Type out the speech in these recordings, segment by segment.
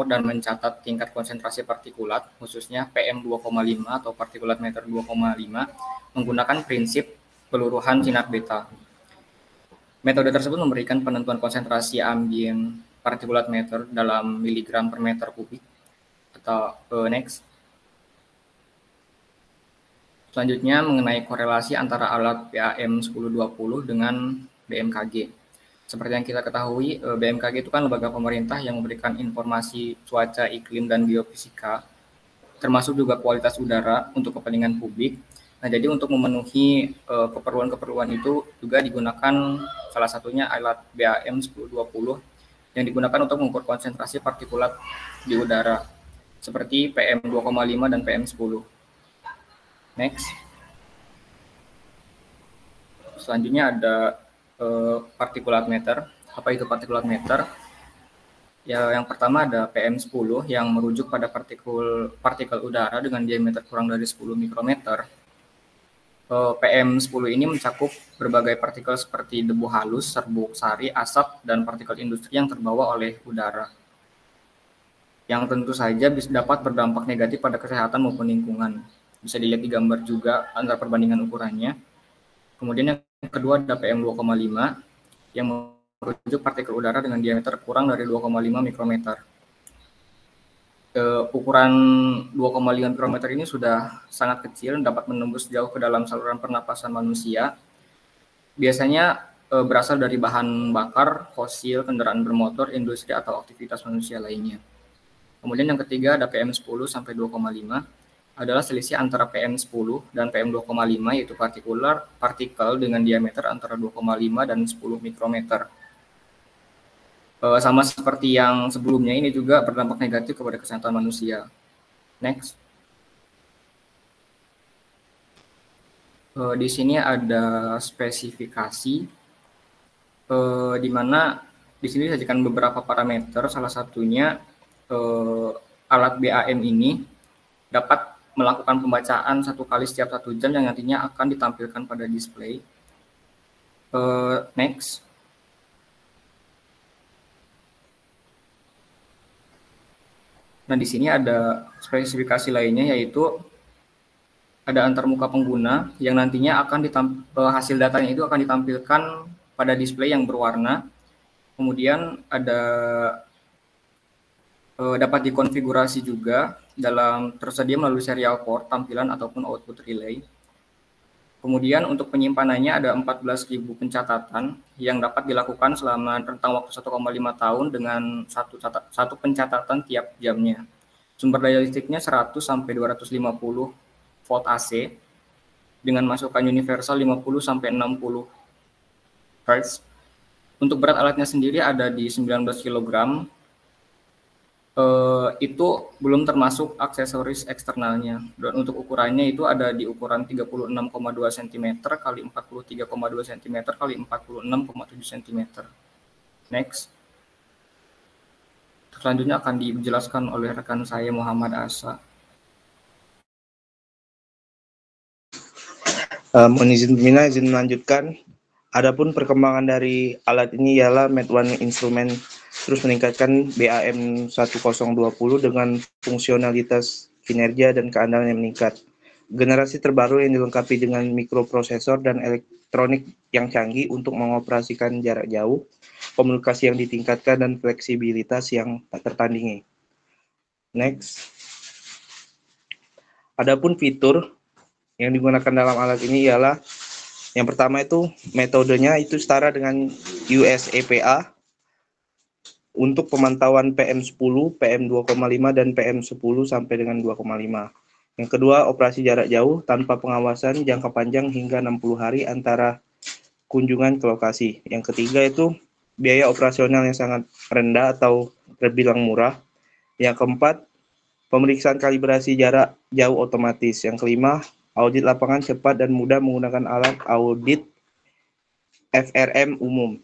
dan mencatat tingkat konsentrasi partikulat, khususnya PM2,5 atau partikulat meter 2,5, menggunakan prinsip peluruhan sinar beta. Metode tersebut memberikan penentuan konsentrasi ambien partikulat meter dalam miligram per meter kubik. Atau next. Selanjutnya mengenai korelasi antara alat PAM1020 dengan BMKG. Seperti yang kita ketahui, BMKG itu kan lembaga pemerintah yang memberikan informasi cuaca, iklim, dan geofisika, termasuk juga kualitas udara untuk kepentingan publik. Nah, jadi untuk memenuhi keperluan-keperluan itu juga digunakan salah satunya alat BAM1020 yang digunakan untuk mengukur konsentrasi partikulat di udara, seperti PM2,5 dan PM10. Next. Selanjutnya ada partikulat meter. Apa itu partikulat meter? Ya, yang pertama ada PM10 yang merujuk pada partikel udara dengan diameter kurang dari 10 mikrometer. PM10 ini mencakup berbagai partikel seperti debu halus, serbuk sari, asap, dan partikel industri yang terbawa oleh udara, yang tentu saja dapat berdampak negatif pada kesehatan maupun lingkungan. Bisa dilihat di gambar juga antara perbandingan ukurannya. Kemudian yang kedua ada PM2,5 yang merujuk partikel udara dengan diameter kurang dari 2,5 mikrometer. Ukuran 2,5 mikrometer ini sudah sangat kecil, dapat menembus jauh ke dalam saluran pernapasan manusia. Biasanya berasal dari bahan bakar, fosil, kendaraan bermotor, industri, atau aktivitas manusia lainnya. Kemudian yang ketiga ada PM10 sampai 2,5. Adalah selisih antara PM10 dan PM2,5, yaitu partikel dengan diameter antara 2,5 dan 10 mikrometer. Sama seperti yang sebelumnya, ini juga berdampak negatif kepada kesehatan manusia. Next. Di sini ada spesifikasi, di mana di sini disajikan beberapa parameter, salah satunya alat BAM ini dapat melakukan pembacaan 1 kali setiap 1 jam yang nantinya akan ditampilkan pada display. Next. Nah, di sini ada spesifikasi lainnya, yaitu ada antarmuka pengguna yang nantinya akan hasil datanya itu akan ditampilkan pada display yang berwarna. Kemudian ada dapat dikonfigurasi juga tersedia melalui serial port, tampilan ataupun output relay. Kemudian untuk penyimpanannya ada 14.000 pencatatan yang dapat dilakukan selama rentang waktu 1,5 tahun dengan satu pencatatan tiap jamnya. Sumber daya listriknya 100 sampai 250 volt AC dengan masukan universal 50 sampai 60 Hz. Untuk berat alatnya sendiri ada di 19 kg. Itu belum termasuk aksesoris eksternalnya. Dan untuk ukurannya itu ada di ukuran 36,2 cm kali 43,2 cm kali 46,7 cm. Next. Selanjutnya akan dijelaskan oleh rekan saya Muhammad Asa. Mohon izin pembina, izin melanjutkan. Adapun perkembangan dari alat ini ialah Med1 instrumen terus meningkatkan BAM 1020 dengan fungsionalitas, kinerja, dan keandalan yang meningkat. Generasi terbaru yang dilengkapi dengan mikroprosesor dan elektronik yang canggih untuk mengoperasikan jarak jauh, komunikasi yang ditingkatkan, dan fleksibilitas yang tak tertandingi. Next. Adapun fitur yang digunakan dalam alat ini ialah yang pertama itu metodenya itu setara dengan USEPA untuk pemantauan PM10, PM2,5 dan PM10 sampai dengan 2,5. Yang kedua, operasi jarak jauh tanpa pengawasan jangka panjang hingga 60 hari antara kunjungan ke lokasi. Yang ketiga itu biaya operasional yang sangat rendah atau terbilang murah. Yang keempat, pemeriksaan kalibrasi jarak jauh otomatis. Yang kelima, audit lapangan cepat dan mudah menggunakan alat audit FRM umum.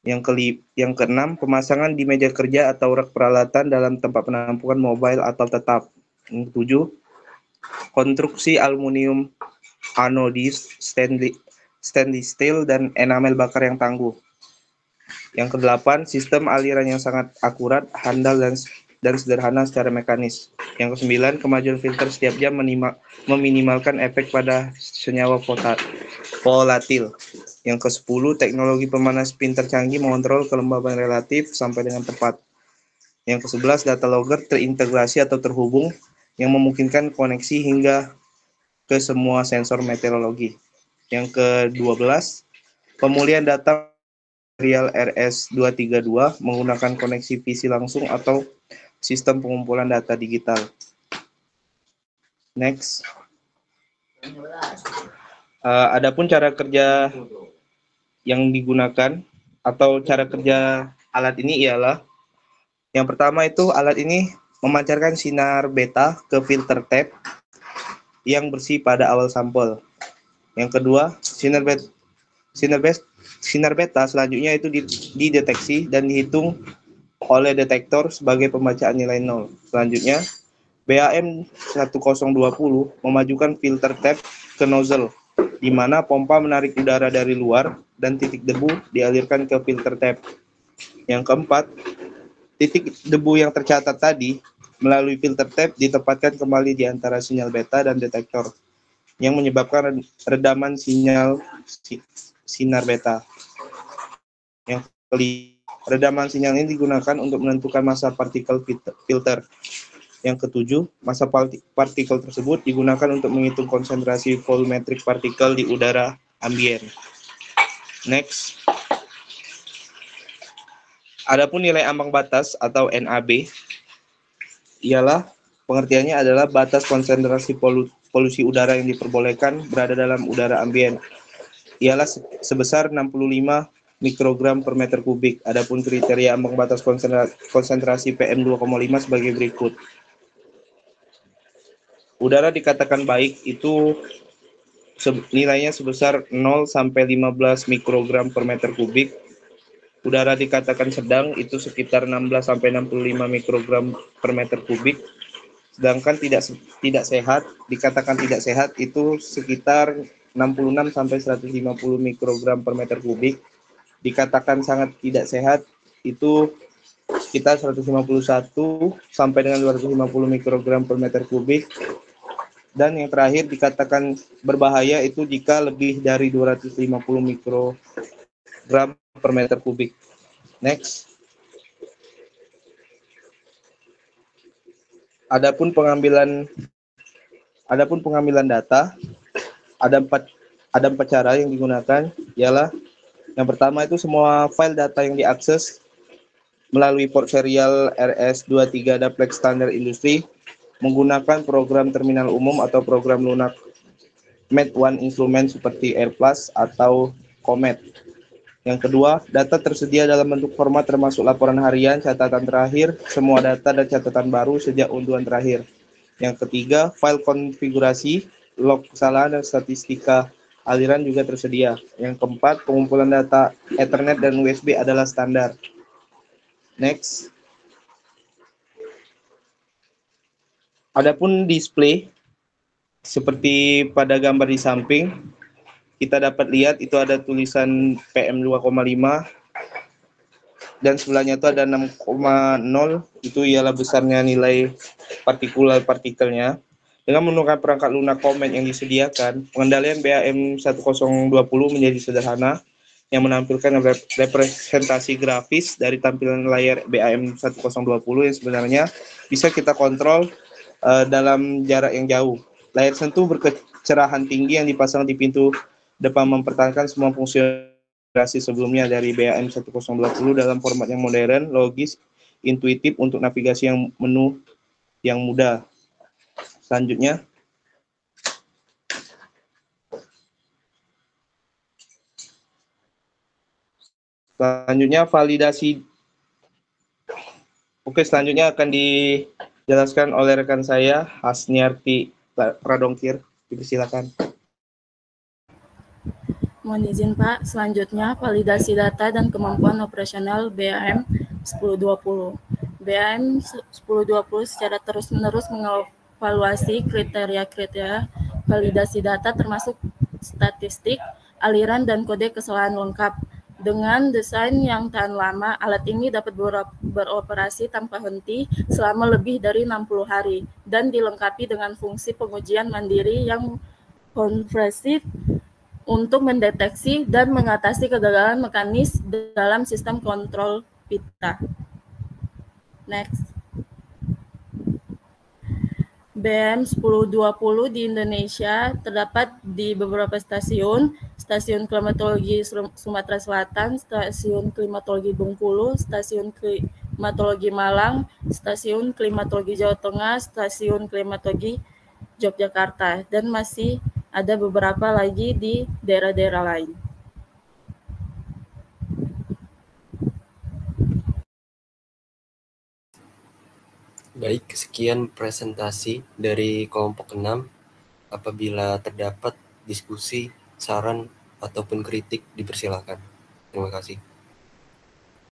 Yang keenam, pemasangan di meja kerja atau rak peralatan dalam tempat penampungan mobile atau tetap. Yang ketujuh, konstruksi aluminium anodis, stainless steel, dan enamel bakar yang tangguh. Yang kedelapan, sistem aliran yang sangat akurat, handal, dan sederhana secara mekanis. Yang ke-9, kemajuan filter setiap jam meminimalkan efek pada senyawa volatil. Yang ke-10, teknologi pemanas pintar canggih mengontrol kelembaban relatif sampai dengan tepat. Yang ke-11, data logger terintegrasi atau terhubung yang memungkinkan koneksi hingga ke semua sensor meteorologi. Yang ke-12, pemulihan data serial RS-232 menggunakan koneksi PC langsung atau sistem pengumpulan data digital. Next. Adapun cara kerja yang digunakan atau cara kerja alat ini ialah yang pertama itu alat ini memancarkan sinar beta ke filter tab yang bersih pada awal sampel. Yang kedua, sinar beta selanjutnya itu dideteksi dan dihitung oleh detektor sebagai pembacaan nilai 0. Selanjutnya, BAM 1020 memajukan filter tab ke nozzle, di mana pompa menarik udara dari luar dan titik debu dialirkan ke filter tab. Yang keempat, titik debu yang tercatat tadi melalui filter tab ditempatkan kembali di antara sinyal beta dan detektor, yang menyebabkan redaman sinar beta. Yang kelima, redaman sinyal ini digunakan untuk menentukan massa partikel filter. Yang ketujuh, massa partikel tersebut digunakan untuk menghitung konsentrasi volumetric partikel di udara ambien. Next. Adapun nilai ambang batas atau NAB ialah pengertiannya adalah batas konsentrasi polusi udara yang diperbolehkan berada dalam udara ambien. Ialah sebesar 65 mikrogram per meter kubik. Adapun kriteria ambang batas konsentrasi PM2,5 sebagai berikut. Udara dikatakan baik itu nilainya sebesar 0 sampai 15 mikrogram per meter kubik. Udara dikatakan sedang itu sekitar 16 sampai 65 mikrogram per meter kubik. Sedangkan tidak sehat, dikatakan tidak sehat itu sekitar 66 sampai 150 mikrogram per meter kubik. Dikatakan sangat tidak sehat itu sekitar 151 sampai dengan 250 mikrogram per meter kubik. Dan yang terakhir dikatakan berbahaya itu jika lebih dari 250 mikrogram per meter kubik. Next. Adapun pengambilan data, ada empat cara yang digunakan, ialah yang pertama itu semua file data yang diakses melalui port serial RS-23 Duplex Standar Industri menggunakan program terminal umum atau program lunak Med1 instrumen seperti AirPlus atau Comet. Yang kedua, data tersedia dalam bentuk format termasuk laporan harian, catatan terakhir, semua data dan catatan baru sejak unduhan terakhir. Yang ketiga, file konfigurasi, log kesalahan dan statistika aliran juga tersedia. Yang keempat, pengumpulan data Ethernet dan USB adalah standar. Next. Adapun display, seperti pada gambar di samping, kita dapat lihat itu ada tulisan PM2,5 dan sebelahnya itu ada 6,0, itu ialah besarnya nilai partikelnya. Dengan menggunakan perangkat lunak Comet yang disediakan, pengendalian BAM 1020 menjadi sederhana yang menampilkan representasi grafis dari tampilan layar BAM 1020 yang sebenarnya bisa kita kontrol dalam jarak yang jauh. Layar sentuh berkecerahan tinggi yang dipasang di pintu depan mempertahankan semua fungsi sebelumnya dari BAM 1020 dalam format yang modern, logis, intuitif untuk navigasi yang menu yang mudah. Selanjutnya, validasi. Selanjutnya akan dijelaskan oleh rekan saya, Hasniarti Pradongkir. Silakan. Mohon izin Pak, selanjutnya validasi data dan kemampuan operasional BAM 1020. BAM 1020 secara terus-menerus mengevaluasi kriteria-kriteria validasi data termasuk statistik, aliran, dan kode kesalahan lengkap. Dengan desain yang tahan lama, alat ini dapat beroperasi tanpa henti selama lebih dari 60 hari dan dilengkapi dengan fungsi pengujian mandiri yang komprehensif untuk mendeteksi dan mengatasi kegagalan mekanis dalam sistem kontrol pita. Next. BM 1020 di Indonesia terdapat di beberapa stasiun klimatologi Sumatera Selatan, stasiun klimatologi Bengkulu, stasiun klimatologi Malang, stasiun klimatologi Jawa Tengah, stasiun klimatologi Yogyakarta, dan masih ada beberapa lagi di daerah-daerah lain. Baik, sekian presentasi dari kelompok 6. Apabila terdapat diskusi, saran, ataupun kritik, dipersilakan. Terima kasih.